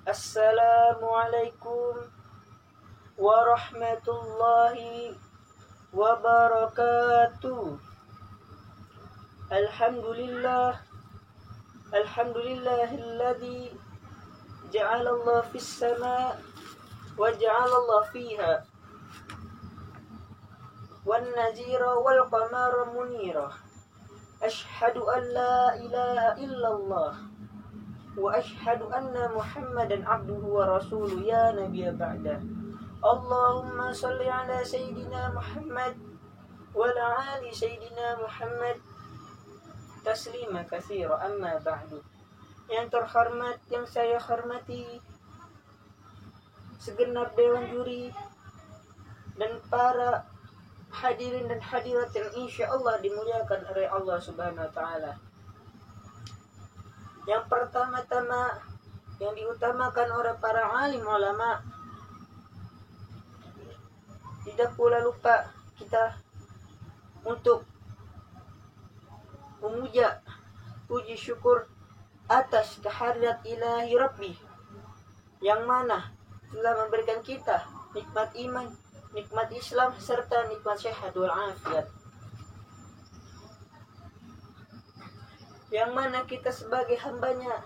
Assalamualaikum warahmatullahi wabarakatuh. Alhamdulillahilladzi ja'alallah fis sama' wa ja'alallah fiha wan nazira wal qamara munira. Ashhadu an la ilaha illallah wa ashhadu anna Muhammadan abduhu wa rasuluh ya nabiyya ba'da. Allahumma salli ala sayyidina Muhammad wa ala ali sayyidina Muhammad taslima katsira, amma ba'du. Yang terhormat, yang saya hormati segenap dewan juri dan para hadirin dan hadirat yang insyaallah dimuliakan oleh Allah Subhanahu wa taala. Yang pertama-tama yang diutamakan oleh para alim ulama, tidak pula lupa kita untuk memuja puji syukur atas kehadirat ilahi Rabbi yang mana telah memberikan kita nikmat iman, nikmat Islam, serta nikmat sehat wal afiat. Yang mana kita sebagai hambanya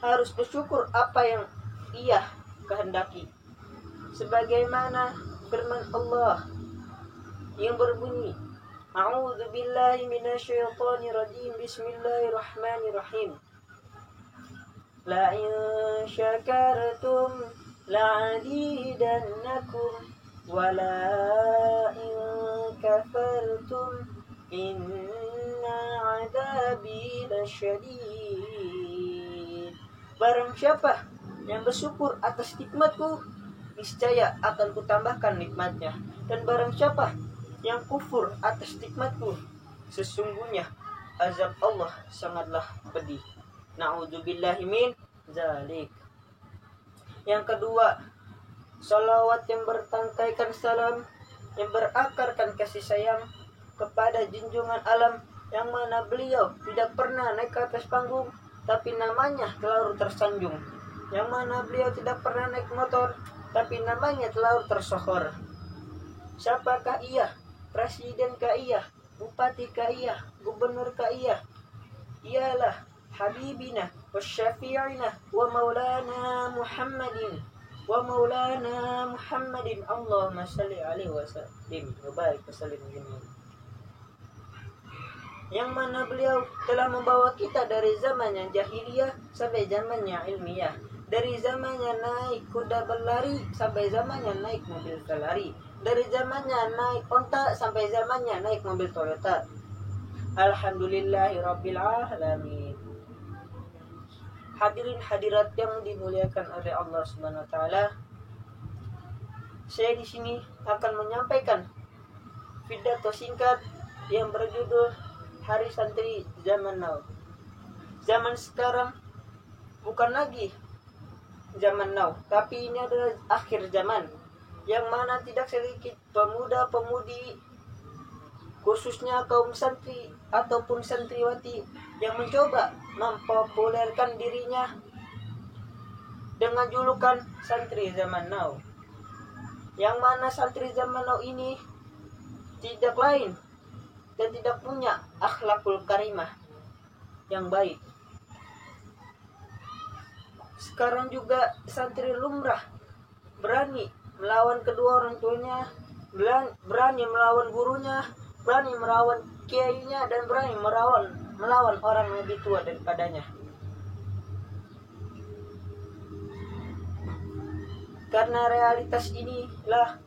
harus bersyukur apa yang Ia kehendaki. Sebagaimana firman Allah yang berbunyi, A'udzu billahi minasyaitonir rajim. Bismillahirrahmanirrahim. La in syakartum la'azidannakum wa la in kafartum inna 'adzabi lasyadid. Barang siapa yang bersyukur atas nikmatku, niscaya akan kutambahkan nikmatnya. Dan barang siapa yang kufur atas nikmatku, sesungguhnya azab Allah sangatlah pedih. Na'udzubillahi min zalik. Yang kedua, salawat yang bertangkaikan salam, yang berakarkan kasih sayang kepada junjungan alam, yang mana beliau tidak pernah naik ke atas panggung, tapi namanya selalu tersanjung. Yang mana beliau tidak pernah naik motor, tapi namanya selalu tersohor. Siapakah ia? Presidenkah ia? Bupatikah ia? Gubernurkah ia? Ialah Habibina wa syafi'ina wa maulana Muhammadin Allahumma salli alaihi wa sallim wa barik wa sallim. Yang mana beliau telah membawa kita dari zamannya jahiliyah sampai zamannya ilmiah, dari zamannya naik kuda berlari sampai zamannya naik mobil berlari, dari zamannya naik onta sampai zamannya naik mobil Toyota. Alhamdulillahi rabbil alamin. Hadirin hadirat yang dimuliakan oleh Allah Subhanahu wa taala, saya di sini akan menyampaikan pidato singkat yang berjudul Hari Santri Zaman Now. Zaman sekarang bukan lagi zaman now, tapi ini adalah akhir zaman, yang mana tidak sedikit pemuda-pemudi, khususnya kaum santri ataupun santriwati, yang mencoba mempopulerkan dirinya dengan julukan santri zaman now. Yang mana santri zaman now ini tidak lain dan tidak punya akhlakul karimah yang baik. Sekarang juga santri lumrah berani melawan kedua orang tuanya, berani melawan gurunya, berani melawan kiainya, dan berani melawan orang yang lebih tua daripadanya. Karena realitas inilah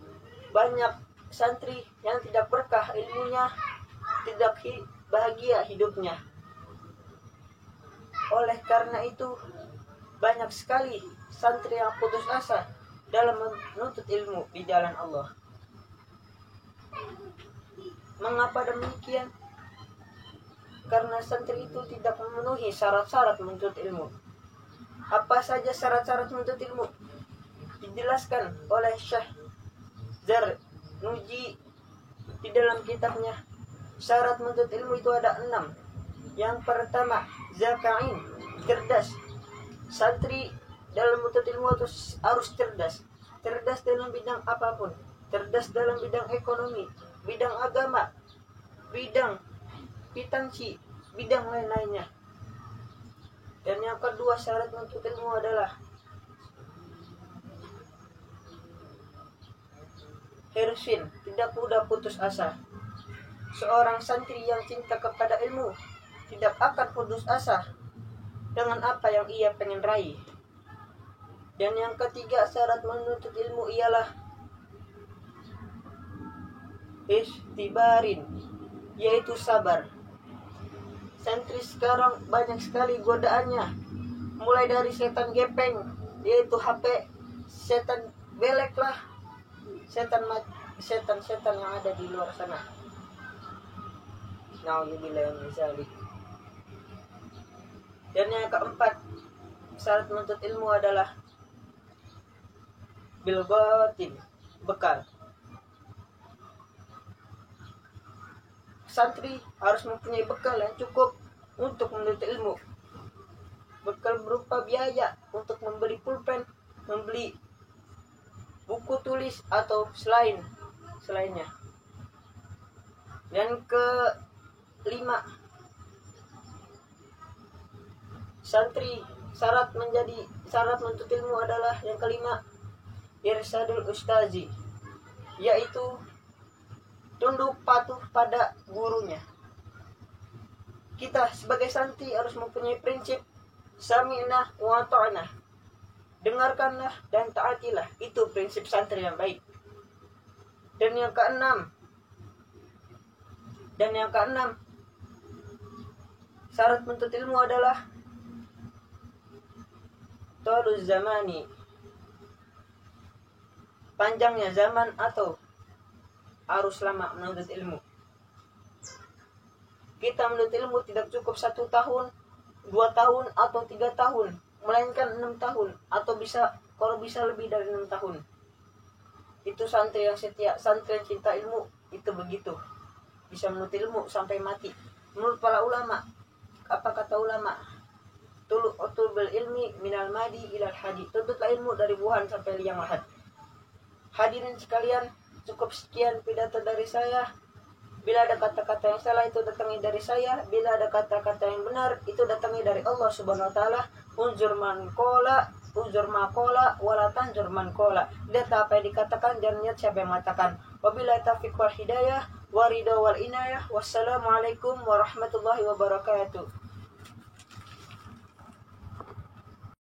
banyak santri yang tidak berkah ilmunya, tidak bahagia hidupnya. Oleh karena itu, banyak sekali santri yang putus asa dalam menuntut ilmu di jalan Allah. Mengapa demikian? Karena santri itu tidak memenuhi syarat-syarat menuntut ilmu. Apa saja syarat-syarat menuntut ilmu? Dijelaskan oleh Syekh Zarnuji di dalam kitabnya. Syarat menuntut ilmu itu ada 6. Yang pertama, zakain, cerdas. Santri dalam menuntut ilmu harus cerdas. Cerdas dalam bidang apapun. Cerdas dalam bidang ekonomi, bidang agama, bidang pitansi, bidang lain-lainnya. Dan yang kedua syarat menuntut ilmu adalah hirsin, tidak mudah putus asa. Seorang santri yang cinta kepada ilmu tidak akan putus asa dengan apa yang ia pengen raih. Dan yang ketiga syarat menuntut ilmu ialah istibarin, yaitu sabar. Santri sekarang banyak sekali godaannya, mulai dari setan gepeng, yaitu HP, setan belek lah, setan yang ada di luar sana. Nauzubillah min dzalik. Dan yang keempat syarat menuntut ilmu adalah bilbatin, bekal. Santri harus mempunyai bekal yang cukup untuk menuntut ilmu. Bekal berupa biaya untuk membeli pulpen, membeli buku tulis atau selainnya. Dan kelima, santri syarat menuntut ilmu adalah yang kelima, irsadul ustazi, yaitu tunduk patuh pada gurunya. Kita sebagai santri harus mempunyai prinsip sami'na wa ta'na, dengarkanlah dan taatilah. Itu prinsip santri yang baik. Dan yang keenam, syarat menuntut ilmu adalah toluz zamani, panjangnya zaman atau arus lama menuntut ilmu. Kita menuntut ilmu tidak cukup 1 tahun, 2 tahun atau 3 tahun, melainkan 6 tahun atau kalau bisa lebih dari 6 tahun. Itu santri yang setia, santri yang cinta ilmu, itu begitu. Bisa menuntut ilmu sampai mati. Menurut para ulama, apa kata ulama? Tulul ilmi minal madi ilal hadi. Tuntutlah ilmu dari buhan sampai liang lahat. Hadirin sekalian, cukup sekian pidato dari saya. Bila ada kata-kata yang salah, itu datangi dari saya. Bila ada kata-kata yang benar, itu datangi dari Allah Subhanahu wa taala. Unzur man qala, unzur ma qala, wala tanzur man qala. Lihat apa yang dikatakan, jangan lihat siapa yang mengatakan. Wabillahi taufiq wal hidayah, wa ridha wal inayah. Wassalamualaikum warahmatullahi wabarakatuh.